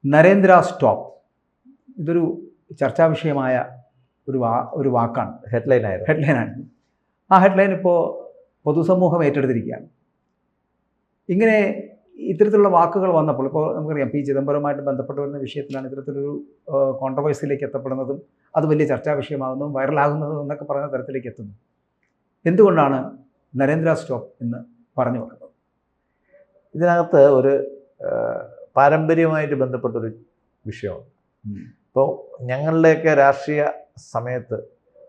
Narendra stop ഇതൊരു ചർച്ചാ വിഷയമായ ഒരു വാക്കാണ്. ഹെഡ്ലൈനായിരുന്നു. ആ ഹെഡ്ലൈൻ ഇപ്പോൾ പൊതുസമൂഹം ഏറ്റെടുത്തിരിക്കുകയാണ്. ഇങ്ങനെ ഇത്തരത്തിലുള്ള വാക്കുകൾ വന്നപ്പോൾ ഇപ്പോൾ നമുക്കറിയാം പി ചിദംബരവുമായിട്ട് ബന്ധപ്പെട്ട് വരുന്ന വിഷയത്തിലാണ് ഇത്തരത്തിലൊരു കോൺട്രവേഴ്സിയിലേക്ക് എത്തപ്പെടുന്നതും അത് വലിയ ചർച്ചാ വിഷയമാകുന്നതും വൈറലാകുന്നതും എന്നൊക്കെ പറയുന്ന തരത്തിലേക്ക് എത്തുന്നു. എന്തുകൊണ്ടാണ് നരേന്ദ്ര സ്റ്റോപ്പ് എന്ന് പറഞ്ഞു വെക്കുന്നത്? ഇതിനകത്ത് ഒരു പാരമ്പര്യമായിട്ട് ബന്ധപ്പെട്ടൊരു വിഷയമാണ്. ഇപ്പോൾ ഞങ്ങളുടെയൊക്കെ രാഷ്ട്രീയ സമയത്ത്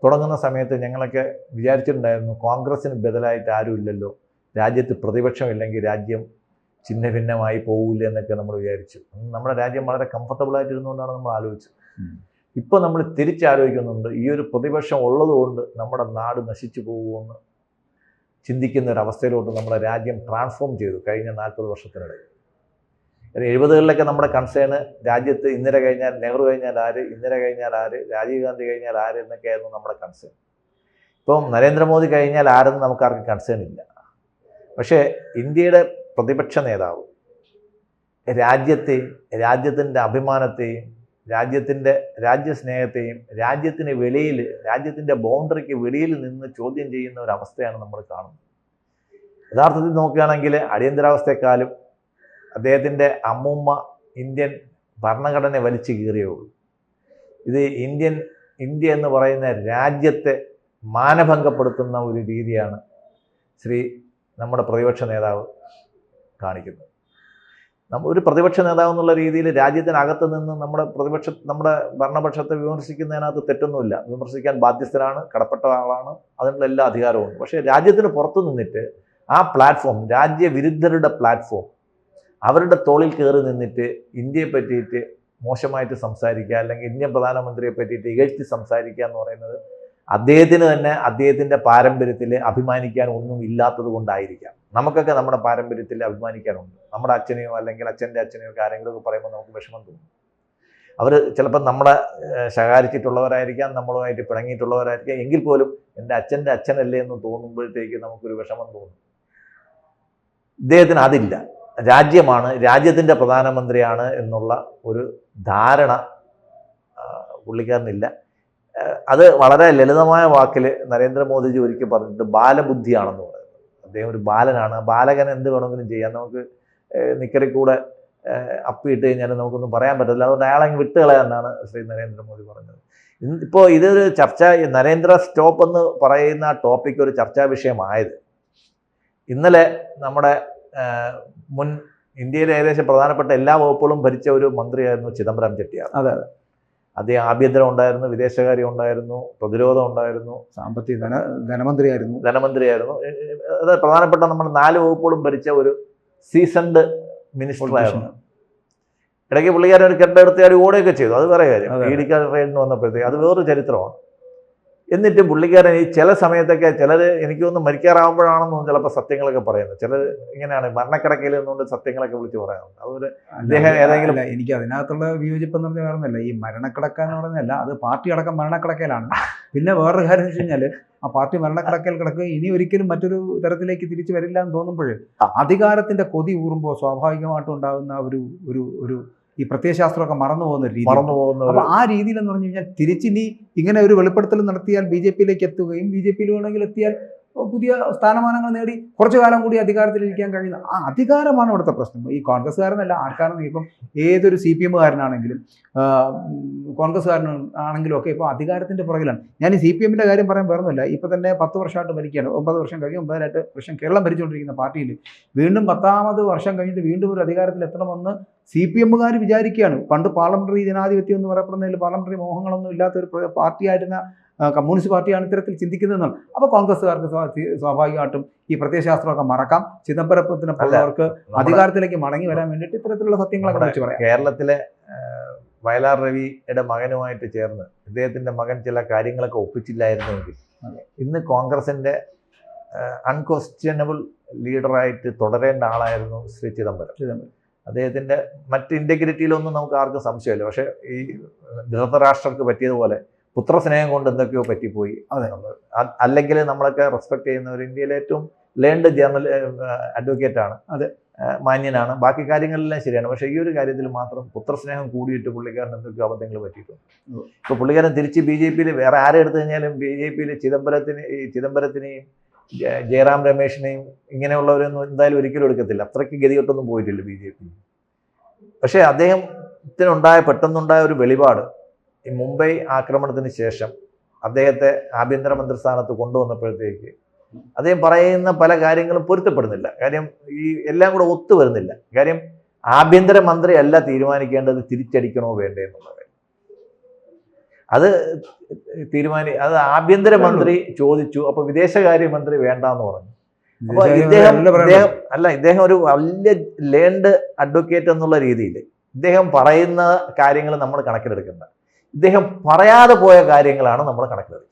തുടങ്ങുന്ന സമയത്ത് ഞങ്ങളൊക്കെ വിചാരിച്ചിട്ടുണ്ടായിരുന്നു കോൺഗ്രസ്സിന് ബദലായിട്ട് ആരും ഇല്ലല്ലോ, രാജ്യത്ത് പ്രതിപക്ഷമില്ലെങ്കിൽ രാജ്യം ചിഹ്ന ഭിന്നമായി പോകില്ല എന്നൊക്കെ നമ്മൾ വിചാരിച്ചു. നമ്മുടെ രാജ്യം വളരെ കംഫർട്ടബിളായിട്ട് ഇരുന്നുകൊണ്ടാണ് നമ്മൾ ആലോചിച്ചത്. ഇപ്പോൾ നമ്മൾ തിരിച്ചാലോചിക്കുന്നുണ്ട്, ഈ ഒരു പ്രതിപക്ഷം ഉള്ളതുകൊണ്ട് നമ്മുടെ നാട് നശിച്ചു പോകുമെന്ന് ചിന്തിക്കുന്ന ഒരവസ്ഥയിലോട്ട് നമ്മുടെ രാജ്യം ട്രാൻസ്ഫോം ചെയ്തു കഴിഞ്ഞ 40 വർഷത്തിനിടയിൽ. 70കളിലൊക്കെ നമ്മുടെ കൺസേൺ രാജ്യത്ത് ഇന്ദിര കഴിഞ്ഞാൽ നെഹ്റു കഴിഞ്ഞാൽ ആര്, ഇന്ദിര കഴിഞ്ഞാൽ ആര്, രാജീവ് ഗാന്ധി കഴിഞ്ഞാൽ ആര് എന്നൊക്കെയായിരുന്നു നമ്മുടെ കൺസേൺ. ഇപ്പം നരേന്ദ്രമോദി കഴിഞ്ഞാൽ ആരെന്ന് നമുക്കാർക്കും കൺസേൺ ഇല്ല. പക്ഷേ ഇന്ത്യയുടെ പ്രതിപക്ഷ നേതാവ് രാജ്യത്തെയും രാജ്യത്തിൻ്റെ അഭിമാനത്തെയും രാജ്യത്തിൻ്റെ രാജ്യസ്നേഹത്തെയും രാജ്യത്തിന് വെളിയിൽ, രാജ്യത്തിൻ്റെ ബൗണ്ടറിക്ക് വെളിയിൽ നിന്ന് ചോദ്യം ചെയ്യുന്ന ഒരവസ്ഥയാണ് നമ്മൾ കാണുന്നത്. യഥാർത്ഥത്തിൽ നോക്കുകയാണെങ്കിൽ അടിയന്തരാവസ്ഥയെക്കാളും അദ്ദേഹത്തിൻ്റെ അമ്മൂമ്മ ഇന്ത്യൻ ഭരണഘടന വലിച്ചു കീറിയേ ഉള്ളൂ. ഇത് ഇന്ത്യ എന്ന് പറയുന്ന രാജ്യത്തെ മാനഭംഗപ്പെടുത്തുന്ന ഒരു രീതിയാണ് നമ്മുടെ പ്രതിപക്ഷ നേതാവ് കാണിക്കുന്നത്. ഒരു പ്രതിപക്ഷ നേതാവ് എന്നുള്ള രീതിയിൽ രാജ്യത്തിനകത്ത് നിന്ന് നമ്മുടെ ഭരണപക്ഷത്തെ വിമർശിക്കുന്നതിനകത്ത് തെറ്റൊന്നുമില്ല. വിമർശിക്കാൻ ബാധ്യസ്ഥനാണ്, കടപ്പെട്ട ആളാണ്, അതിനുള്ള എല്ലാ അധികാരവും. പക്ഷേ രാജ്യത്തിന് പുറത്തു നിന്നിട്ട് ആ പ്ലാറ്റ്ഫോം, രാജ്യവിരുദ്ധരുടെ പ്ലാറ്റ്ഫോം, അവരുടെ തോളിൽ കയറി നിന്നിട്ട് ഇന്ത്യയെ പറ്റിയിട്ട് മോശമായിട്ട് സംസാരിക്കുക, അല്ലെങ്കിൽ ഇന്ത്യൻ പ്രധാനമന്ത്രിയെ പറ്റിയിട്ട് ഇകഴ്ത്തി സംസാരിക്കുക എന്ന് പറയുന്നത് അദ്ദേഹത്തിന് തന്നെ അദ്ദേഹത്തിൻ്റെ പാരമ്പര്യത്തിൽ അഭിമാനിക്കാൻ ഒന്നും ഇല്ലാത്തത് കൊണ്ടായിരിക്കാം. നമുക്കൊക്കെ നമ്മുടെ പാരമ്പര്യത്തിൽ അഭിമാനിക്കാനുണ്ട്. നമ്മുടെ അച്ഛനെയോ അല്ലെങ്കിൽ അച്ഛൻ്റെ അച്ഛനെയോ ഒക്കെ ആരെങ്കിലുമൊക്കെ പറയുമ്പോൾ നമുക്ക് വിഷമം തോന്നും. അവർ ചിലപ്പോൾ നമ്മളെ ശകാരിച്ചിട്ടുള്ളവരായിരിക്കാം, നമ്മളുമായിട്ട് പിണങ്ങിയിട്ടുള്ളവരായിരിക്കാം. എങ്കിൽ പോലും എൻ്റെ അച്ഛൻ്റെ അച്ഛനല്ലേ എന്ന് തോന്നുമ്പോഴത്തേക്ക് നമുക്കൊരു വിഷമം തോന്നും. ഇദ്ദേഹത്തിന് അതില്ല. രാജ്യമാണ്, രാജ്യത്തിൻ്റെ പ്രധാനമന്ത്രിയാണ് എന്നുള്ള ഒരു ധാരണ പുള്ളിക്കാരനില്ല. അത് വളരെ ലളിതമായ വാക്കിൽ നരേന്ദ്രമോദിജി ഒരിക്കൽ പറഞ്ഞിട്ട് ബാലബുദ്ധിയാണെന്ന് പറയുന്നത്. അദ്ദേഹം ഒരു ബാലനാണ്. ബാലകൻ എന്ത് വേണമെങ്കിലും ചെയ്യാം. നമുക്ക് നിക്കറിൽ കൂടെ അപ്പിയിട്ട് കഴിഞ്ഞാൽ നമുക്കൊന്നും പറയാൻ പറ്റില്ല. അതുകൊണ്ട് അയാളെങ്കിൽ വിട്ടുകളയാന്നാണ് ശ്രീ നരേന്ദ്രമോദി പറഞ്ഞത്. ഇപ്പോൾ ഇതൊരു നരേന്ദ്ര സ്റ്റോപ്പ് എന്ന് പറയുന്ന ടോപ്പിക് ഒരു ചർച്ചാ വിഷയമായത് ഇന്നലെ നമ്മുടെ മുൻ ഇന്ത്യയിലെ ഏകദേശം പ്രധാനപ്പെട്ട എല്ലാ വകുപ്പുകളും ഭരിച്ച ഒരു മന്ത്രിയായിരുന്നു ചിദംബരം ചെട്ടിയാർ. അതെ. അദ്ദേഹം ആഭ്യന്തരം ഉണ്ടായിരുന്നു, വിദേശകാര്യം ഉണ്ടായിരുന്നു, പ്രതിരോധം ഉണ്ടായിരുന്നു, സാമ്പത്തിക ധനമന്ത്രിയായിരുന്നു. അത് പ്രധാനപ്പെട്ട നമ്മുടെ 4 വകുപ്പുകളും ഭരിച്ച ഒരു സീസൺഡ് മിനിസ്റ്ററായിരുന്നു. ഇടയ്ക്ക് പുള്ളിക്കാരൻ ഒരു കെട്ടെടുത്തിയാടി ഓടുകയൊക്കെ ചെയ്തു. അത് വേറെ കാര്യം. ഇടിക്കാട് ട്രെയിനിന് വന്നപ്പോഴത്തേക്ക് അത് വേറൊരു ചരിത്രമാണ്. എന്നിട്ട് പുള്ളിക്കാരൻ ഈ ചില സമയത്തൊക്കെ ചിലർ എനിക്ക് തോന്നുന്നു മരിക്കാറാവുമ്പോഴാണെന്ന് ചിലപ്പോൾ സത്യങ്ങളൊക്കെ പറയുന്നത്. ചിലർ ഇങ്ങനെയാണ് മരണക്കിടക്കയിൽ നിന്നുകൊണ്ട് സത്യങ്ങളൊക്കെ വിളിച്ച് പറയാറുണ്ട്. അതുപോലെ അദ്ദേഹം ഏതെങ്കിലും എനിക്ക് അതിനകത്തുള്ള വിയോജിപ്പെന്ന് പറഞ്ഞാൽ വേറൊന്നുമല്ല. ഈ മരണക്കിടക്ക എന്ന് പറഞ്ഞല്ല, അത് പാർട്ടി അടക്കം മരണക്കിടക്കയിലാണ്. പിന്നെ വേറൊരു കാര്യം എന്ന് വെച്ച് കഴിഞ്ഞാൽ ആ പാർട്ടി മരണക്കിടക്കയിൽ കിടക്കുക ഇനി ഒരിക്കലും മറ്റൊരു തരത്തിലേക്ക് തിരിച്ചു വരില്ല എന്ന് തോന്നുമ്പോൾ അധികാരത്തിന്റെ കൊതി ഊറുമ്പോൾ സ്വാഭാവികമായിട്ടും ഉണ്ടാകുന്ന ഒരു ഈ പ്രത്യയശാസ്ത്രമൊക്കെ മറന്നു പോകുന്ന രീതി. അപ്പൊ ആ രീതിയിൽ എന്ന് പറഞ്ഞു കഴിഞ്ഞാൽ തിരിച്ചിനി ഇങ്ങനെ ഒരു വെളിപ്പെടുത്തൽ നടത്തിയാൽ ബി.ജെ.പിയിലേക്ക് എത്തുകയും ബി.ജെ.പിയിൽ വേണമെങ്കിൽ എത്തിയാൽ പുതിയ സ്ഥാനമാനങ്ങൾ നേടി കുറച്ചു കാലം കൂടി അധികാരത്തിലിരിക്കാൻ കഴിയുന്ന ആ അധികാരമാണ് ഇവിടുത്തെ പ്രശ്നം. ഈ കോൺഗ്രസ്സുകാരനല്ല, ആർക്കാരെന്ന് ഇപ്പം ഏതൊരു CPM-കാരനാണെങ്കിലും കോൺഗ്രസ്സുകാരനാണെങ്കിലും ഒക്കെ ഇപ്പോൾ അധികാരത്തിൻ്റെ പുറകിലാണ്. ഞാൻ ഈ CPM-ൻ്റെ കാര്യം പറയാൻ വേറൊന്നുമില്ല. ഇപ്പം തന്നെ 10 വർഷമായിട്ട് ഭരിക്കുകയാണ്. 9 വർഷം കഴിഞ്ഞ് 9-8 വർഷം കേരളം ഭരിച്ചുകൊണ്ടിരിക്കുന്ന പാർട്ടിയിൽ വീണ്ടും 10ാമത് വർഷം കഴിഞ്ഞിട്ട് വീണ്ടും ഒരു അധികാരത്തിൽ എത്തണമെന്ന് CPM-കാർ വിചാരിക്കുകയാണ്. പണ്ട് പാർലമെന്ററി ജനാധിപത്യം എന്ന് പറയപ്പെടുന്നതിൽ പാർലമെന്ററി മോഹങ്ങളൊന്നും ഇല്ലാത്തൊരു പാർട്ടിയായിരുന്ന കമ്മ്യൂണിസ്റ്റ് പാർട്ടിയാണ് ഇത്തരത്തിൽ ചിന്തിക്കുന്നതെന്നാണ്. അപ്പോൾ കോൺഗ്രസ്സുകാർക്ക് സ്വാഭാവികമായിട്ടും ഈ പ്രത്യയശാസ്ത്രമൊക്കെ മറക്കാം. ചിദംബരത്തിനൊപ്പമുള്ളവർക്ക് അധികാരത്തിലേക്ക് മടങ്ങി വരാൻ വേണ്ടിയിട്ട് ഇത്തരത്തിലുള്ള സത്യങ്ങളൊക്കെ വെച്ച് പറയാം. കേരളത്തിലെ വയലാർ രവിയുടെ മകനുമായിട്ട് ചേർന്ന് ഇദ്ദേഹത്തിൻ്റെ മകൻ ചില കാര്യങ്ങളൊക്കെ ഒപ്പിച്ചില്ലായിരുന്നെങ്കിൽ ഇന്ന് കോൺഗ്രസിൻ്റെ അൺക്വസ്റ്റ്യനബിൾ ലീഡറായിട്ട് തുടരേണ്ട ആളായിരുന്നു ശ്രീ ചിദംബരം. അദ്ദേഹത്തിൻ്റെ മറ്റ് ഇൻറ്റഗ്രിറ്റിയിലൊന്നും നമുക്ക് ആർക്കും സംശയമില്ല. പക്ഷേ ഈ ധൃതരാഷ്ട്രർക്ക് പറ്റിയതുപോലെ പുത്രസ്നേഹം കൊണ്ട് എന്തൊക്കെയോ പറ്റിപ്പോയി. അല്ലെങ്കിൽ നമ്മളൊക്കെ റെസ്പെക്ട് ചെയ്യുന്ന ഒരു ഇന്ത്യയിലെ ഏറ്റവും ലേൺഡ് ജേർണൽ അഡ്വക്കേറ്റാണ്. മാന്യനാണ്, ബാക്കി കാര്യങ്ങളെല്ലാം ശരിയാണ്. പക്ഷേ ഈ ഒരു കാര്യത്തിൽ മാത്രം പുത്രസ്നേഹം കൂടിയിട്ട് പുള്ളിക്കാരൻ എന്തൊക്കെ അബദ്ധങ്ങൾ പറ്റിയിട്ടുണ്ട്. ഇപ്പോൾ പുള്ളിക്കാരൻ തിരിച്ച് BJP-യിൽ വേറെ ആരെ എടുത്തു കഴിഞ്ഞാലും BJP-യിൽ ചിദംബരത്തിനെയും ജയറാം രമേശിനെയും ഇങ്ങനെയുള്ളവരൊന്നും എന്തായാലും ഒരിക്കലും എടുക്കത്തില്ല. അത്രയ്ക്ക് ഗതികെട്ടൊന്നും പോയിട്ടില്ല BJP. പക്ഷേ അദ്ദേഹത്തിനുണ്ടായ പെട്ടെന്നുണ്ടായ ഒരു വെളിപാട് ഈ മുംബൈ ആക്രമണത്തിന് ശേഷം അദ്ദേഹത്തെ ആഭ്യന്തരമന്ത്രി സ്ഥാനത്ത് കൊണ്ടുവന്നപ്പോഴത്തേക്ക് അദ്ദേഹം പറയുന്ന പല കാര്യങ്ങളും പൊരുത്തപ്പെടുന്നില്ല. കാര്യം ഈ എല്ലാം കൂടെ ഒത്തു വരുന്നില്ല. കാര്യം ആഭ്യന്തരമന്ത്രി അല്ല തീരുമാനിക്കേണ്ടത് തിരിച്ചടിക്കണോ വേണ്ടേ എന്നുള്ള കാര്യം. അത് ആഭ്യന്തരമന്ത്രി ചോദിച്ചു. അപ്പൊ വിദേശകാര്യമന്ത്രി വേണ്ടാന്ന് പറഞ്ഞു. അപ്പൊ ഇദ്ദേഹം ഒരു വലിയ ലേൺഡ് അഡ്വക്കേറ്റ് എന്നുള്ള രീതിയിൽ ഇദ്ദേഹം പറയുന്ന കാര്യങ്ങൾ നമ്മൾ കണക്കിലെടുക്കേണ്ട. ഇദ്ദേഹം പറയാതെ പോയ കാര്യങ്ങളാണ് നമ്മൾ കണക്കിലെടുക്കേണ്ടത്.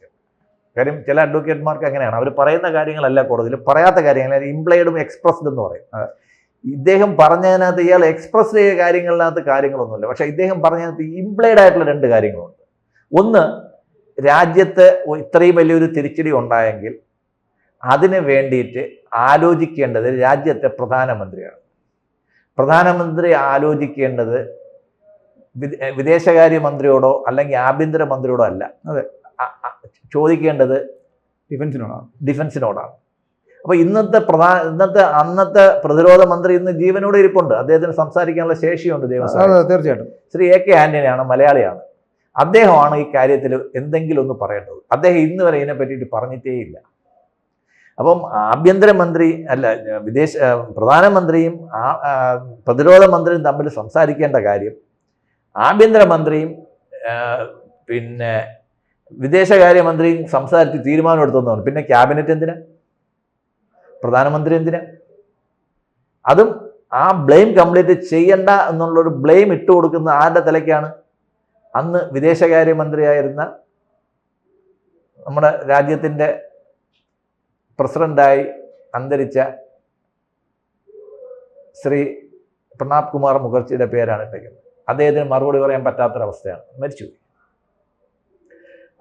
കാര്യം ചില അഡ്വക്കേറ്റ്മാർക്ക് അങ്ങനെയാണ്, അവർ പറയുന്ന കാര്യങ്ങളല്ല കോടതിയിൽ, പറയാത്ത കാര്യങ്ങൾ ഇംപ്ലൈഡും എക്സ്പ്രസ്ഡ് എന്ന് പറയും. ഇദ്ദേഹം പറഞ്ഞതിനകത്ത് ഇയാൾ എക്സ്പ്രസ് ചെയ്ത കാര്യങ്ങളിനകത്ത് കാര്യങ്ങളൊന്നുമില്ല. പക്ഷെ ഇദ്ദേഹം പറഞ്ഞതിനകത്ത് ഇംപ്ലൈഡ് ആയിട്ടുള്ള 2 കാര്യങ്ങളുണ്ട്. ഒന്ന്, രാജ്യത്ത് ഇത്രയും വലിയൊരു തിരിച്ചടി ഉണ്ടായെങ്കിൽ അതിന് വേണ്ടിയിട്ട് ആലോചിക്കേണ്ടത് രാജ്യത്തെ പ്രധാനമന്ത്രിയാണ്. പ്രധാനമന്ത്രി ആലോചിക്കേണ്ടത് വിദേശകാര്യമന്ത്രിയോടോ അല്ലെങ്കിൽ ആഭ്യന്തരമന്ത്രിയോടോ അല്ല, അതെ, ചോദിക്കേണ്ടത് ഡിഫൻസിനോടാണ്. അപ്പൊ അന്നത്തെ പ്രതിരോധ മന്ത്രി ഇന്ന് ജീവനോടെ ഇരിപ്പുണ്ട്. അദ്ദേഹത്തിന് സംസാരിക്കാനുള്ള ശേഷിയുണ്ട്. തീർച്ചയായിട്ടും ശ്രീ AK ആന്റണിയാണ്, മലയാളിയാണ്. അദ്ദേഹമാണ് ഈ കാര്യത്തിൽ എന്തെങ്കിലും ഒന്ന് പറയേണ്ടത്. അദ്ദേഹം ഇന്ന് വരെ ഇതിനെ പറ്റിയിട്ട് പറഞ്ഞിട്ടേ ഇല്ല. അപ്പം ആഭ്യന്തരമന്ത്രി അല്ല, പ്രധാനമന്ത്രിയും പ്രതിരോധ മന്ത്രിയും തമ്മിൽ സംസാരിക്കേണ്ട കാര്യം ആഭ്യന്തരമന്ത്രിയും പിന്നെ വിദേശകാര്യമന്ത്രിയും സംസാരിച്ച് തീരുമാനം എടുത്തെന്നാണ്. പിന്നെ ക്യാബിനറ്റ് എന്തിനാ? പ്രധാനമന്ത്രി എന്തിനാ? അതും ആ ബ്ലെയിം കംപ്ലീറ്റ് ചെയ്യണ്ട എന്നുള്ളൊരു ബ്ലെയിം ഇട്ട് കൊടുക്കുന്ന ആരുടെ തലയ്ക്കാണ്? അന്ന് വിദേശകാര്യമന്ത്രിയായിരുന്ന നമ്മുടെ രാജ്യത്തിൻ്റെ പ്രസിഡന്റായി അന്തരിച്ച ശ്രീ പ്രണാബ് കുമാർ മുഖർജിയുടെ പേരാണ് ഇട്ടേക്കുന്നത്. അദ്ദേഹത്തിന് മറുപടി പറയാൻ പറ്റാത്തൊരവസ്ഥയാണ്, മരിച്ചുപോയി.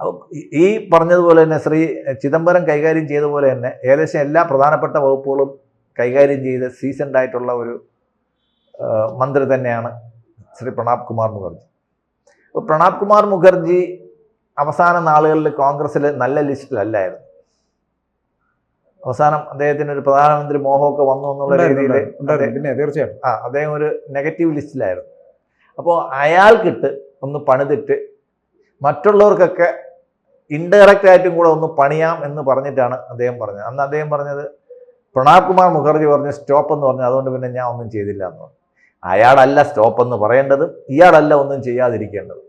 അപ്പം ഈ പറഞ്ഞതുപോലെ തന്നെ ശ്രീ ചിദംബരം കൈകാര്യം ചെയ്ത പോലെ തന്നെ ഏകദേശം എല്ലാ പ്രധാനപ്പെട്ട വകുപ്പുകളും കൈകാര്യം ചെയ്ത് സീസൺഡ് ആയിട്ടുള്ള ഒരു മന്ത്രി തന്നെയാണ് ശ്രീ പ്രണാബ് കുമാർ മുഖർജി. അപ്പോൾ പ്രണാബ് കുമാർ മുഖർജി അവസാന നാളുകളിൽ കോൺഗ്രസ്സിൽ നല്ല ലിസ്റ്റിലല്ലായിരുന്നു. അവസാനം അദ്ദേഹത്തിന് ഒരു പ്രധാനമന്ത്രി മോഹമൊക്കെ വന്നു എന്നുള്ള രീതിയിൽ പിന്നെ തീർച്ചയായിട്ടും അദ്ദേഹം ഒരു നെഗറ്റീവ് ലിസ്റ്റിലായിരുന്നു. അപ്പോൾ അയാൾക്കിട്ട് ഒന്ന് പണിതിട്ട് മറ്റുള്ളവർക്കൊക്കെ ഇൻഡയറക്റ്റ് ആയിട്ടും കൂടെ ഒന്ന് പണിയാം എന്ന് പറഞ്ഞിട്ടാണ് അദ്ദേഹം പറഞ്ഞത്. അന്ന് അദ്ദേഹം പറഞ്ഞത്, പ്രണാബ് കുമാർ മുഖർജി പറഞ്ഞ് സ്റ്റോപ്പ് എന്ന് പറഞ്ഞു, അതുകൊണ്ട് പിന്നെ ഞാൻ ഒന്നും ചെയ്തില്ല എന്ന് പറഞ്ഞു. അയാളല്ല സ്റ്റോപ്പ് എന്ന് പറയേണ്ടത്, ഇയാളല്ല ഒന്നും ചെയ്യാതിരിക്കേണ്ടത്.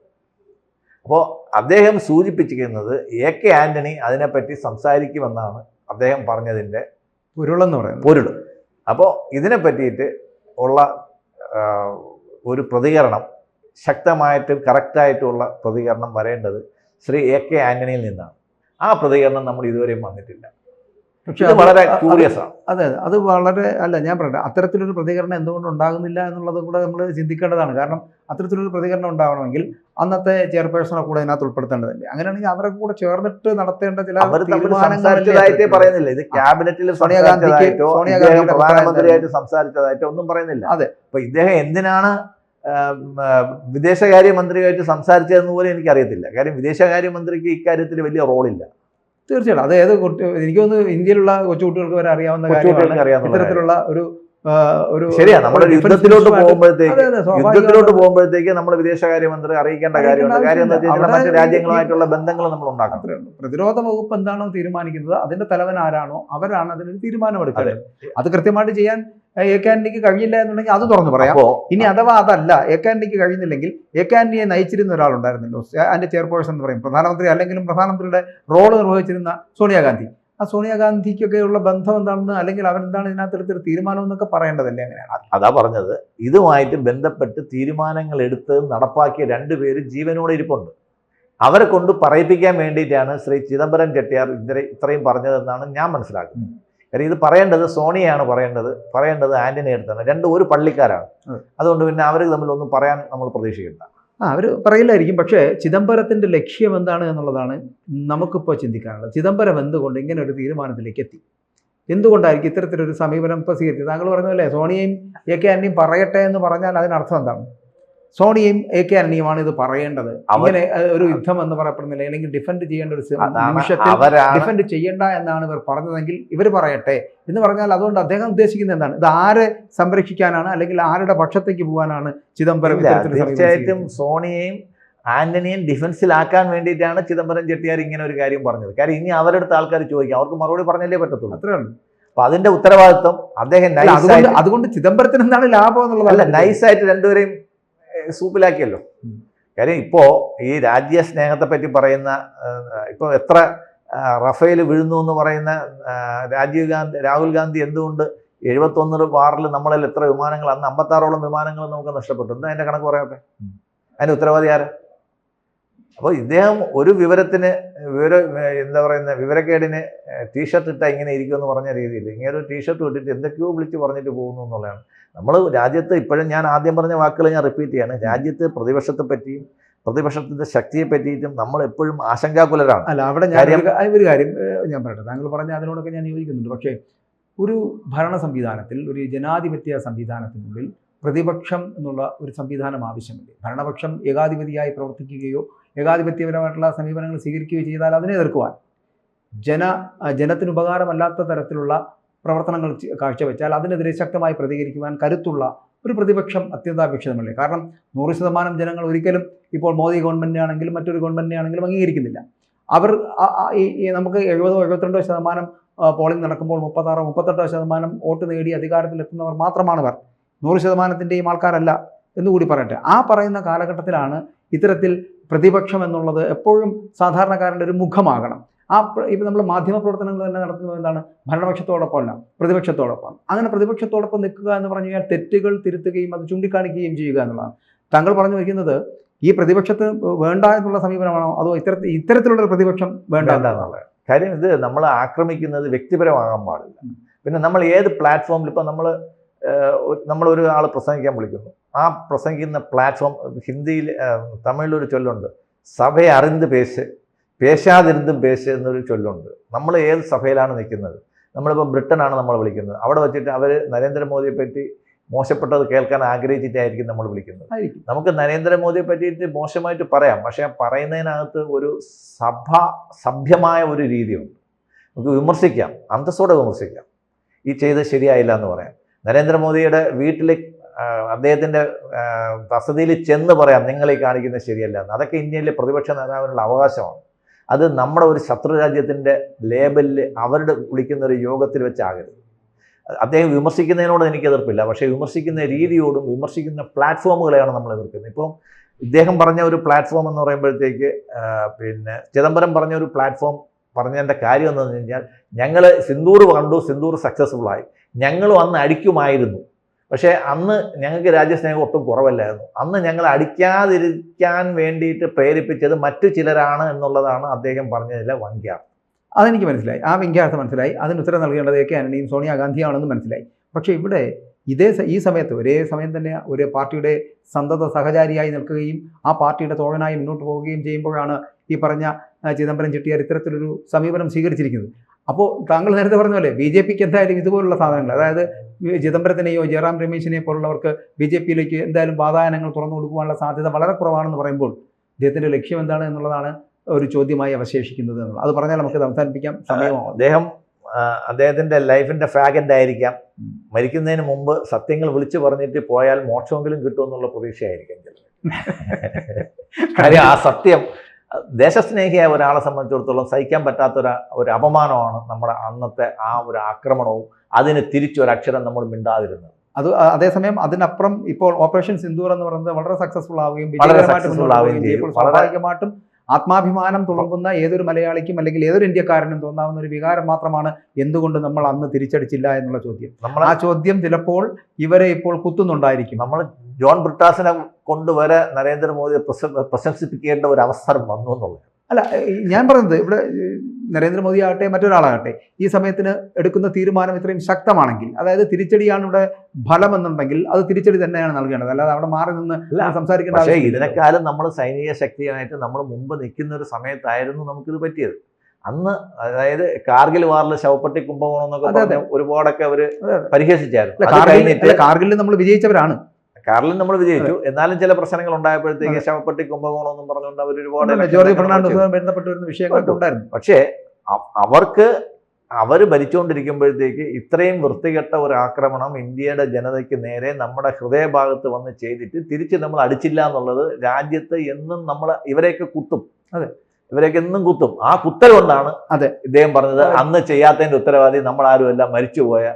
അപ്പോൾ അദ്ദേഹം സൂചിപ്പിച്ചിരിക്കുന്നത് AK ആന്റണി അതിനെപ്പറ്റി സംസാരിക്കുമെന്നാണ് അദ്ദേഹം പറഞ്ഞതിൻ്റെ പൊരുളെന്ന് പറയുന്നത്. പൊരുൾ. അപ്പോൾ ഇതിനെ പറ്റിയിട്ട് ഉള്ള ഒരു പ്രതികരണം, ശക്തമായിട്ട് കറക്റ്റായിട്ടുള്ള പ്രതികരണം വരേണ്ടത് ശ്രീ AK ആന്റണിയിൽ നിന്നാണ്. ആ പ്രതികരണം നമ്മൾ ഇതുവരെയും വന്നിട്ടില്ല. പക്ഷേ അത് വളരെ ക്യൂരിയസ് ആണ്. അതെ, അത് വളരെ ഞാൻ പറയട്ടെ, അത്തരത്തിലൊരു പ്രതികരണം എന്തുകൊണ്ട് ഉണ്ടാകുന്നില്ല എന്നുള്ളതും കൂടെ നമ്മൾ ചിന്തിക്കേണ്ടതാണ്. കാരണം അത്തരത്തിലൊരു പ്രതികരണം ഉണ്ടാവണമെങ്കിൽ അന്നത്തെ ചെയർപേഴ്സണെ കൂടെ അതിനകത്ത് ഉൾപ്പെടുത്തേണ്ടതല്ലേ? അങ്ങനെയാണെങ്കിൽ അവരെ കൂടെ ചേർന്നിട്ട് നടത്തേണ്ട ചില സംസാരിച്ചതായിട്ടേ പറയുന്നില്ല. ഇത് ക്യാബിനറ്റിൽ പ്രധാനമന്ത്രിയായിട്ട് സംസാരിച്ചതായിട്ടോ ഒന്നും പറയുന്നില്ല. അതെ, അപ്പൊ ഇദ്ദേഹം എന്തിനാണ് വിദേശകാര്യമന്ത്രിയുമായിട്ട് സംസാരിച്ചതെന്ന് പോലും എനിക്കറിയത്തില്ല. കാര്യം വിദേശകാര്യമന്ത്രിക്ക് ഇക്കാര്യത്തിൽ വലിയ റോളില്ല. തീർച്ചയായിട്ടും അത് എനിക്ക് തോന്നുന്നു ഇന്ത്യയിലുള്ള കൊച്ചുകുട്ടികൾക്ക് വരെ അറിയാവുന്ന കാര്യമാണ് ഇത്തരത്തിലുള്ള ഒരു ശരിയാണ്. നമ്മൾ യുദ്ധത്തിലോട്ട് പോകുമ്പോഴത്തേക്ക് നമ്മൾ വിദേശകാര്യമന്ത്രി അറിയിക്കേണ്ട കാര്യമുണ്ട്. കാര്യം എന്താ വെച്ചാൽ മറ്റു രാജ്യങ്ങളുമായിട്ടുള്ള ബന്ധങ്ങൾ നമ്മൾ ഉണ്ടാക്കണം. പ്രതിരോധ വകുപ്പ് എന്താണോ തീരുമാനിക്കുന്നത് അതിന്റെ തലവൻ ആരാണോ അവരാണ് അതിനൊരു തീരുമാനമെടുക്കുന്നത്. അത് കൃത്യമായിട്ട് ചെയ്യാൻ AK ആന്റണിക്ക് കഴിയില്ല എന്നുണ്ടെങ്കിൽ അത് തുറന്നു പറയാം. ഇനി അഥവാ അതല്ല AK ആന്റണിക്ക് കഴിയുന്നില്ലെങ്കിൽ AK ആന്റണിയെ നയിച്ചിരുന്ന ഒരാളുണ്ടായിരുന്നല്ലോ, അതിന്റെ ചെയർപേഴ്സൺ എന്ന് പറയും, പ്രധാനമന്ത്രി അല്ലെങ്കിലും പ്രധാനമന്ത്രിയുടെ റോള് നിർവഹിച്ചിരുന്ന സോണിയാഗാന്ധി. ആ സോണിയാഗാന്ധിക്കൊക്കെയുള്ള ബന്ധം എന്താണെന്ന്, അല്ലെങ്കിൽ അവരെന്താണ് ഇതിനകത്തെടുത്തൊരു തീരുമാനം എന്നൊക്കെ പറയേണ്ടതല്ലേ? അങ്ങനെയാണ് അതാ പറഞ്ഞത്. ഇതുമായിട്ട് ബന്ധപ്പെട്ട് തീരുമാനങ്ങൾ എടുത്ത് നടപ്പാക്കിയ 2 പേര് ജീവനോടെ ഇരിപ്പുണ്ട്. അവരെ കൊണ്ട് പറയിപ്പിക്കാൻ വേണ്ടിയിട്ടാണ് ശ്രീ ചിദംബരം ചെട്ടിയാർ ഇത്രയും പറഞ്ഞതെന്നാണ് ഞാൻ മനസ്സിലാക്കുന്നത്. കാര്യം ഇത് പറയേണ്ടത് സോണിയാണ് പറയേണ്ടത് ആന്റണി അടുത്താണ്. 2 ഒരു പള്ളിക്കാരാണ്. അതുകൊണ്ട് പിന്നെ അവർ തമ്മിലൊന്നും പറയാൻ നമ്മൾ പ്രതീക്ഷിക്കണ്ട. അവർ പറയില്ലായിരിക്കും. പക്ഷേ ചിദംബരത്തിന്റെ ലക്ഷ്യം എന്താണ് എന്നുള്ളതാണ് നമുക്കിപ്പോൾ ചിന്തിക്കാനുള്ളത്. ചിദംബരം എന്തുകൊണ്ട് ഇങ്ങനെ ഒരു തീരുമാനത്തിലേക്ക് എത്തി? എന്തുകൊണ്ടായിരിക്കും ഇത്തരത്തിലൊരു സമീപനം ഇപ്പോൾ സ്വീകരിച്ചത്? താങ്കൾ പറഞ്ഞതല്ലേ സോണിയയും AK ആന്റണിയും പറയട്ടെ എന്ന് പറഞ്ഞാൽ അതിനർത്ഥം എന്താണ്? സോണിയയും AK ആന്റണിയുമാണ് ഇത് പറയേണ്ടത്. ഇങ്ങനെ ഒരു യുദ്ധം എന്ന് പറയപ്പെടുന്നില്ല, അല്ലെങ്കിൽ ഡിഫെൻഡ് ചെയ്യേണ്ട ഒരു നിമിഷത്തിൽ ഡിഫെൻഡ് ചെയ്യണ്ട എന്നാണ് ഇവർ പറഞ്ഞതെങ്കിൽ ഇവർ പറയട്ടെ എന്ന് പറഞ്ഞാൽ അതുകൊണ്ട് അദ്ദേഹം ഉദ്ദേശിക്കുന്നത് എന്താണ്? ഇത് ആരെ സംരക്ഷിക്കാനാണ്, അല്ലെങ്കിൽ ആരുടെ പക്ഷത്തേക്ക് പോകാനാണ് ചിദംബരം? തീർച്ചയായിട്ടും സോണിയയും ആന്റണിയും ഡിഫൻസിലാക്കാൻ വേണ്ടിയിട്ടാണ് ചിദംബരം ചെട്ടിയാർ ഇങ്ങനെ ഒരു കാര്യം പറഞ്ഞത്. കാര്യം ഇനി അവരുടെ അടുത്ത് ആൾക്കാർ ചോദിക്കും, അവർക്ക് മറുപടി പറഞ്ഞല്ലേ പറ്റത്തുള്ളൂ. അത്രയാണ്. അപ്പൊ അതിന്റെ ഉത്തരവാദിത്വം അദ്ദേഹം അതുകൊണ്ട് ചിദംബരത്തിന് എന്താണ് ലാഭം എന്നുള്ളതല്ല, നൈസായിട്ട് രണ്ടുപേരെയും സൂപ്പിലാക്കിയല്ലോ. കാര്യം ഇപ്പോ ഈ രാജ്യസ്നേഹത്തെ പറ്റി പറയുന്ന, ഇപ്പൊ എത്ര റഫേൽ വീഴുന്നു എന്ന് പറയുന്ന രാഹുൽ ഗാന്ധി എന്തുകൊണ്ട് 71 വാറിൽ നമ്മളിൽ എത്ര വിമാനങ്ങൾ, അന്ന് 56ഓളം വിമാനങ്ങൾ നമുക്ക് നഷ്ടപ്പെട്ടു, എന്താ അതിന്റെ കണക്ക് പറയാത്തെ? അതിന്റെ ഉത്തരവാദി ആര്? അപ്പോൾ ഇദ്ദേഹം ഒരു വിവരക്കേടിന് ടീഷർട്ട് ഇട്ടാൽ ഇങ്ങനെ ഇരിക്കുമെന്ന് പറഞ്ഞ രീതിയിൽ ഇങ്ങനെ ഒരു ടീഷർട്ട് ഇട്ടിട്ട് എന്തൊക്കെയോ വിളിച്ച് പറഞ്ഞിട്ട് പോകുന്നു എന്നുള്ളതാണ്. നമ്മൾ രാജ്യത്ത് ഇപ്പോഴും ഞാൻ ആദ്യം പറഞ്ഞ വാക്കുകൾ ഞാൻ റിപ്പീറ്റ് ചെയ്യാണ്. രാജ്യത്ത് പ്രതിപക്ഷത്തെ പറ്റിയും പ്രതിപക്ഷത്തിന്റെ ശക്തിയെ പറ്റിയിട്ടും നമ്മൾ എപ്പോഴും ആശങ്കാകുലരാണ്. അല്ല, അവിടെ ഒരു കാര്യം ഞാൻ പറയട്ടെ, താങ്കൾ പറഞ്ഞ അതിനോടൊക്കെ ഞാൻ യോജിക്കുന്നുണ്ട്. പക്ഷേ ഒരു ഭരണ സംവിധാനത്തിൽ, ഒരു ജനാധിപത്യ സംവിധാനത്തിനുള്ളിൽ പ്രതിപക്ഷം എന്നുള്ള ഒരു സംവിധാനം ആവശ്യമില്ല. ഭരണപക്ഷം ഏകാധിപതിയായി പ്രവർത്തിക്കുകയോ ഏകാധിപത്യപരമായിട്ടുള്ള സമീപനങ്ങൾ സ്വീകരിക്കുകയോ ചെയ്താൽ അതിനെ എതിർക്കുവാൻ, ജനത്തിന് ഉപകാരമല്ലാത്ത തരത്തിലുള്ള പ്രവർത്തനങ്ങൾ കാഴ്ചവെച്ചാൽ അതിനെതിരെ ശക്തമായി പ്രതികരിക്കുവാൻ കരുത്തുള്ള ഒരു പ്രതിപക്ഷം അത്യന്താപേക്ഷിതമല്ലേ? കാരണം 100% ജനങ്ങൾ ഒരിക്കലും ഇപ്പോൾ മോദി ഗവൺമെൻറ്റിനെ ആണെങ്കിലും മറ്റൊരു ഗവൺമെൻറ്റിനെ ആണെങ്കിലും അംഗീകരിക്കുന്നില്ല. അവർ നമുക്ക് 70-72% പോളിംഗ് നടക്കുമ്പോൾ 36-38% വോട്ട് നേടി അധികാരത്തിലെത്തുന്നവർ മാത്രമാണ് ഇവർ. 100%ൻ്റെയും ആൾക്കാരല്ല എന്നുകൂടി പറയട്ടെ. ആ പറയുന്ന കാലഘട്ടത്തിലാണ് ഇത്തരത്തിൽ പ്രതിപക്ഷം എന്നുള്ളത് എപ്പോഴും സാധാരണക്കാരൻ്റെ ഒരു മുഖമാകണം. ഇപ്പം നമ്മൾ മാധ്യമ പ്രവർത്തനങ്ങൾ തന്നെ നടത്തുന്നത് എന്താണ്? ഭരണപക്ഷത്തോടൊപ്പമല്ല, പ്രതിപക്ഷത്തോടൊപ്പം. അങ്ങനെ പ്രതിപക്ഷത്തോടൊപ്പം നിൽക്കുക എന്ന് പറഞ്ഞു കഴിഞ്ഞാൽ തെറ്റുകൾ തിരുത്തുകയും അത് ചൂണ്ടിക്കാണിക്കുകയും ചെയ്യുക എന്നുള്ളതാണ്. താങ്കൾ പറഞ്ഞു വയ്ക്കുന്നത് ഈ പ്രതിപക്ഷത്ത് വേണ്ട എന്നുള്ള സമീപനമാണോ, അതോ ഇത്തരത്തിലുള്ള പ്രതിപക്ഷം വേണ്ട എന്നുള്ളത്? കാര്യം ഇത് നമ്മൾ ആക്രമിക്കുന്നത് വ്യക്തിപരമാകാൻ പാടില്ല. പിന്നെ നമ്മൾ ഏത് പ്ലാറ്റ്ഫോമിൽ, ഇപ്പം നമ്മളൊരു ആൾ പ്രസംഗിക്കാൻ വിളിക്കുന്നു, ആ പ്രസംഗിക്കുന്ന പ്ലാറ്റ്ഫോം, ഹിന്ദിയിൽ തമിഴിലൊരു ചൊല്ലുണ്ട്, സഭയെ അറിந்து പേശ് പേശാതിരുന്നും പേശ് എന്നൊരു ചൊല്ലുണ്ട്. നമ്മൾ ഏത് സഭയിലാണ് നിൽക്കുന്നത്, നമ്മളിപ്പോൾ ബ്രിട്ടനാണ് നമ്മൾ വിളിക്കുന്നത്, അവിടെ വെച്ചിട്ട് അവർ നരേന്ദ്രമോദിയെ പറ്റി മോശപ്പെട്ടത് കേൾക്കാൻ ആഗ്രഹിച്ചിട്ടായിരിക്കും നമ്മൾ വിളിക്കുന്നത്. നമുക്ക് നരേന്ദ്രമോദിയെ പറ്റിയിട്ട് മോശമായിട്ട് പറയാം, പക്ഷേ ആ പറയുന്നതിനകത്ത് ഒരു സഭ്യമായ ഒരു രീതിയുണ്ട്. നമുക്ക് വിമർശിക്കാം, അന്തസ്സോടെ വിമർശിക്കാം, ഈ ചെയ്ത് ശരിയായില്ല എന്ന് പറയാം. നരേന്ദ്രമോദിയുടെ വീട്ടിൽ അദ്ദേഹത്തിൻ്റെ വസതിയിൽ ചെന്ന് പറയാം നിങ്ങൾ ഈ കാണിക്കുന്നത് ശരിയല്ല എന്ന്. അതൊക്കെ ഇന്ത്യയിലെ പ്രതിപക്ഷ നേതാവിനുള്ള അവകാശമാണ്. അത് നമ്മുടെ ഒരു ശത്രു രാജ്യത്തിൻ്റെ ലേബലിൽ അവരുടെ വിളിക്കുന്ന ഒരു യോഗത്തിൽ വെച്ചാകരുത്. അദ്ദേഹം വിമർശിക്കുന്നതിനോട് എനിക്ക് എതിർപ്പില്ല, പക്ഷേ വിമർശിക്കുന്ന രീതിയോടും വിമർശിക്കുന്ന പ്ലാറ്റ്ഫോമുകളെയാണ് നമ്മൾ എതിർക്കുന്നത്. ഇപ്പം ഇദ്ദേഹം പറഞ്ഞ ഒരു പ്ലാറ്റ്ഫോം എന്ന് പറയുമ്പോഴത്തേക്ക്, പിന്നെ ചിദംബരം പറഞ്ഞ ഒരു പ്ലാറ്റ്ഫോം പറഞ്ഞതിൻ്റെ കാര്യം എന്ന് പറഞ്ഞു കഴിഞ്ഞാൽ, ഞങ്ങൾ സിന്ദൂർ കണ്ടു, സിന്ദൂർ സക്സസ്ഫുള്ളായി, ഞങ്ങളും അന്ന് അടിക്കുമായിരുന്നു, പക്ഷേ അന്ന് ഞങ്ങൾക്ക് രാജ്യസ്നേഹം ഒട്ടും കുറവല്ലായിരുന്നു, അന്ന് ഞങ്ങൾ അടിക്കാതിരിക്കാൻ വേണ്ടിയിട്ട് പ്രേരിപ്പിച്ചത് മറ്റു ചിലരാണ് എന്നുള്ളതാണ് അദ്ദേഹം പറഞ്ഞതിലെ വങ്ക്യാർത്ഥം. അതെനിക്ക് മനസ്സിലായി, ആ വ്യാഖ്യാർത്ഥം മനസ്സിലായി. അതിന് ഉത്തരം നൽകേണ്ടത് AK ആന്റണിയും സോണിയാഗാന്ധിയാണെന്ന് മനസ്സിലായി. പക്ഷേ ഇവിടെ ഈ സമയത്ത് ഒരേ സമയം തന്നെ ഒരു പാർട്ടിയുടെ സന്തത സഹചാരിയായി നിൽക്കുകയും ആ പാർട്ടിയുടെ തോഴനായി മുന്നോട്ട് പോവുകയും ചെയ്യുമ്പോഴാണ് ഈ പറഞ്ഞ ചിദംബരം ചെട്ടിയാർ ഇത്തരത്തിലൊരു സമീപനം സ്വീകരിച്ചിരിക്കുന്നത്. അപ്പോൾ താങ്കൾ നേരത്തെ പറഞ്ഞ പോലെ BJPക്ക് എന്തായാലും ഇതുപോലുള്ള സാധനങ്ങൾ, അതായത് ചിദംബരത്തിനെയോ ജയറാം രമേശിനെ പോലുള്ളവർക്ക് BJPയിലേക്ക് എന്തായാലും വാതായനങ്ങൾ തുറന്നു കൊടുക്കുവാനുള്ള സാധ്യത വളരെ കുറവാണെന്ന് പറയുമ്പോൾ അദ്ദേഹത്തിൻ്റെ ലക്ഷ്യം എന്താണ് എന്നുള്ളതാണ് ഒരു ചോദ്യമായി അവശേഷിക്കുന്നത് എന്നുള്ളത്. അത് പറഞ്ഞാൽ നമുക്ക് അവസാനിപ്പിക്കാം, സമയമാവും. അദ്ദേഹത്തിൻ്റെ ലൈഫിൻ്റെ ഫാഗൻ്റ് ആയിരിക്കാം. മരിക്കുന്നതിന് മുമ്പ് സത്യങ്ങൾ വിളിച്ചു പറഞ്ഞിട്ട് പോയാൽ മോക്ഷമെങ്കിലും കിട്ടുമെന്നുള്ള പ്രതീക്ഷയായിരിക്കും. കാര്യം ആ സത്യം ദേശസ്നേഹിയായ ഒരാളെ സംബന്ധിച്ചിടത്തോളം സഹിക്കാൻ പറ്റാത്ത ഒരു അപമാനമാണ് നമ്മുടെ അന്നത്തെ ആ ഒരു ആക്രമണവും അതിന് തിരിച്ചൊരക്ഷരം നമ്മൾ മിണ്ടാതിരുന്നത്. അതേസമയം അതിനപ്പുറം ഇപ്പോൾ ഓപ്പറേഷൻ സിന്ദൂർ എന്ന് പറയുന്നത് വളരെ സക്സസ്ഫുൾ ആവുകയും സ്വാഭാവികമായിട്ടും ആത്മാഭിമാനം തുളുമ്പുന്ന ഏതൊരു മലയാളിക്കും അല്ലെങ്കിൽ ഏതൊരു ഇന്ത്യക്കാരനും തോന്നാവുന്ന ഒരു വികാരം മാത്രമാണ് എന്തുകൊണ്ട് നമ്മൾ അന്ന് തിരിച്ചടിച്ചില്ല എന്നുള്ള ചോദ്യം. ആ ചോദ്യം ചിലപ്പോൾ ഇവരെ ഇപ്പോൾ കുത്തുന്നുണ്ടായിരിക്കും. നമ്മൾ ജോൺ ബ്രിട്ടാസിനെ കൊണ്ടുവരെ നരേന്ദ്രമോദിയെ പ്രശംസിപ്പിക്കേണ്ട ഒരു അവസരം വന്നു എന്നുള്ളത്. അല്ല, ഞാൻ പറയുന്നത് ഇവിടെ നരേന്ദ്രമോദി ആകട്ടെ മറ്റൊരാളാകട്ടെ ഈ സമയത്തിന് എടുക്കുന്ന തീരുമാനം ഇത്രയും ശക്തമാണെങ്കിൽ, അതായത് തിരിച്ചടിയാണ് ഇവിടെ ഫലം എന്നുണ്ടെങ്കിൽ അത് തിരിച്ചടി തന്നെയാണ് നൽകേണ്ടത്, അല്ലാതെ അവിടെ മാറി നിന്ന് സംസാരിക്കേണ്ട. പക്ഷേ ഇതിനേക്കാളും നമ്മൾ സൈനിക ശക്തിയായിട്ട് നമ്മൾ മുമ്പ് നിൽക്കുന്ന ഒരു സമയത്തായിരുന്നു നമുക്കിത് പറ്റിയത്. അന്ന് അതായത് കാർഗിൽ വാറിൽ ശവപ്പെട്ടി കുംഭകോണം എന്നൊക്കെ പറഞ്ഞ ഒരുപാടൊക്കെ അവര് പരിഹസിച്ചായിരുന്നു. അത് കഴിഞ്ഞിട്ട് കാർഗിലിൽ നമ്മൾ വിജയിച്ചവരാണ്. കാർഗിലിൽ നമ്മൾ വിജയിച്ചു, എന്നാലും ചില പ്രശ്നങ്ങൾ ഉണ്ടായപ്പോഴത്തേക്ക് ശവപ്പെട്ടി കുംഭകോണം എന്നും പറഞ്ഞുകൊണ്ട് അവർ ഒരുപാട് ജോർജ് ഫെർണാണ്ടസുമായി ബന്ധപ്പെട്ട് വരുന്ന വിഷയങ്ങളൊക്കെ ഉണ്ടായിരുന്നു. പക്ഷേ അവർക്ക് അവർ ഭരിച്ചുകൊണ്ടിരിക്കുമ്പോഴത്തേക്ക് ഇത്രയും വൃത്തികെട്ട ഒരു ആക്രമണം ഇന്ത്യയുടെ ജനതയ്ക്ക് നേരെ നമ്മുടെ ഹൃദയഭാഗത്ത് വന്ന് ചെയ്തിട്ട് തിരിച്ച് നമ്മൾ അടിച്ചില്ല എന്നുള്ളത് രാജ്യത്ത് എന്നും നമ്മൾ ഇവരെയൊക്കെ കുത്തും. അതെ, ഇവരെയൊക്കെ എന്നും കുത്തും. ആ കുത്തൽ കൊണ്ടാണ് ഇദ്ദേഹം പറഞ്ഞത് അന്ന് ചെയ്യാത്തതിന്റെ ഉത്തരവാദി നമ്മളാരുമല്ല മരിച്ചുപോയ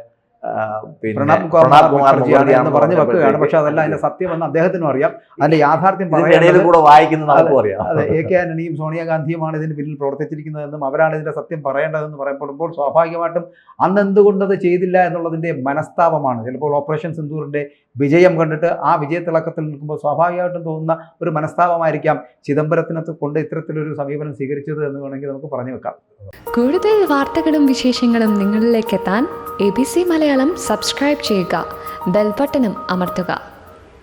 പ്രണബ് കുമാർ മുഖർജിയാണ് എന്ന് പറഞ്ഞു വെക്കുകയാണ്. പക്ഷെ അതല്ല അതിന്റെ സത്യമെന്ന് അദ്ദേഹത്തിനും അറിയാം. അതിന്റെ യാഥാർത്ഥ്യം കൂടെ വായിക്കുന്നത് നമുക്കും അറിയാം. അതെ, AK ആന്റണിയും സോണിയാഗാന്ധിയുമാണ് ഇതിന് പിന്നിൽ പ്രവർത്തിച്ചിരിക്കുന്നതെന്നും അവരാണ് ഇതിന്റെ സത്യം പറയേണ്ടതെന്ന് പറയപ്പെടുമ്പോൾ സ്വാഭാവികമായിട്ടും അന്ന് എന്തുകൊണ്ടത് ചെയ്തില്ല എന്നുള്ളതിന്റെ മനസ്താപമാണ്. ചിലപ്പോൾ ഓപ്പറേഷൻ സിന്ദൂറിന്റെ വിജയം കണ്ടിട്ട് ആ വിജയത്തിളക്കത്തിൽ നിൽക്കുമ്പോൾ സ്വാഭാവികമായിട്ടും തോന്നുന്ന ഒരു മനസ്താപമായിരിക്കാം ചിദംബരത്തിനകത്ത് കൊണ്ട് ഇത്തരത്തിലൊരു സമീപനം സ്വീകരിച്ചത് എന്ന് വേണമെങ്കിൽ നമുക്ക് പറഞ്ഞു വെക്കാം. കൂടുതൽ വാർത്തകളും വിശേഷങ്ങളും നിങ്ങളിലേക്ക് എത്താൻ ABC മലയാളം സബ്സ്ക്രൈബ് ചെയ്യുക, ബെൽ ബട്ടണും അമർത്തുക.